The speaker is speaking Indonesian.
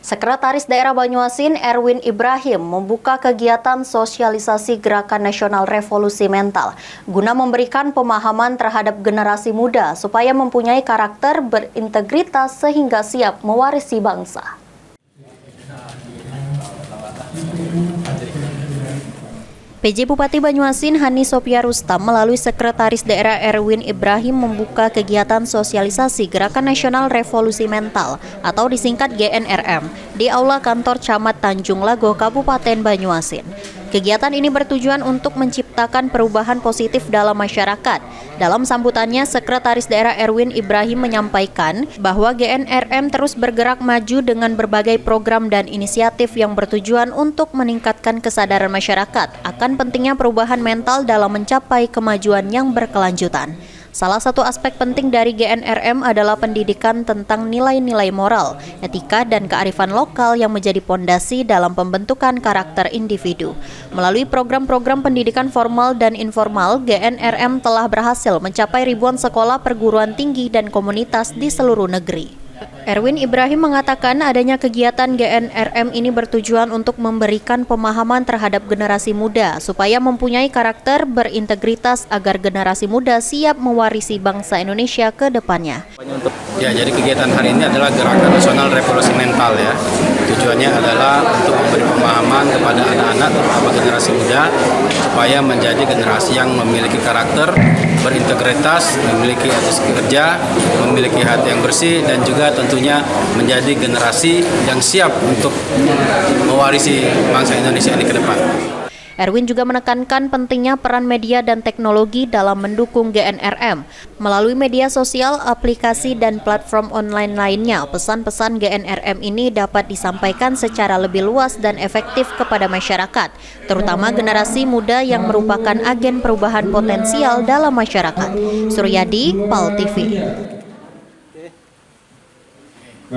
Sekretaris Daerah Banyuasin Erwin Ibrahim membuka kegiatan sosialisasi Gerakan Nasional Revolusi Mental guna memberikan pemahaman terhadap generasi muda supaya mempunyai karakter berintegritas sehingga siap mewarisi bangsa. PJ Bupati Banyuasin Hani Sopia Rustam melalui Sekretaris Daerah Erwin Ibrahim membuka kegiatan sosialisasi Gerakan Nasional Revolusi Mental atau disingkat GNRM di Aula Kantor Camat Tanjung Lago, Kabupaten Banyuasin. Kegiatan ini bertujuan untuk menciptakan perubahan positif dalam masyarakat. Dalam sambutannya, Sekretaris Daerah Erwin Ibrahim menyampaikan bahwa GNRM terus bergerak maju dengan berbagai program dan inisiatif yang bertujuan untuk meningkatkan kesadaran masyarakat akan pentingnya perubahan mental dalam mencapai kemajuan yang berkelanjutan. Salah satu aspek penting dari GNRM adalah pendidikan tentang nilai-nilai moral, etika, dan kearifan lokal yang menjadi pondasi dalam pembentukan karakter individu. Melalui program-program pendidikan formal dan informal, GNRM telah berhasil mencapai ribuan sekolah perguruan tinggi dan komunitas di seluruh negeri. Erwin Ibrahim mengatakan adanya kegiatan GNRM ini bertujuan untuk memberikan pemahaman terhadap generasi muda supaya mempunyai karakter berintegritas agar generasi muda siap mewarisi bangsa Indonesia ke depannya. Ya, jadi kegiatan hari ini adalah Gerakan Nasional Revolusi Mental ya. Tujuannya adalah untuk memberi pemahaman kepada anak-anak terutama generasi muda supaya menjadi generasi yang memiliki karakter berintegritas, memiliki etika kerja, memiliki hati yang bersih, dan juga tentunya menjadi generasi yang siap untuk mewarisi bangsa Indonesia ini ke depan. Erwin juga menekankan pentingnya peran media dan teknologi dalam mendukung GNRM. Melalui media sosial, aplikasi, dan platform online lainnya, pesan-pesan GNRM ini dapat disampaikan secara lebih luas dan efektif kepada masyarakat, terutama generasi muda yang merupakan agen perubahan potensial dalam masyarakat. Suryadi, PAL TV.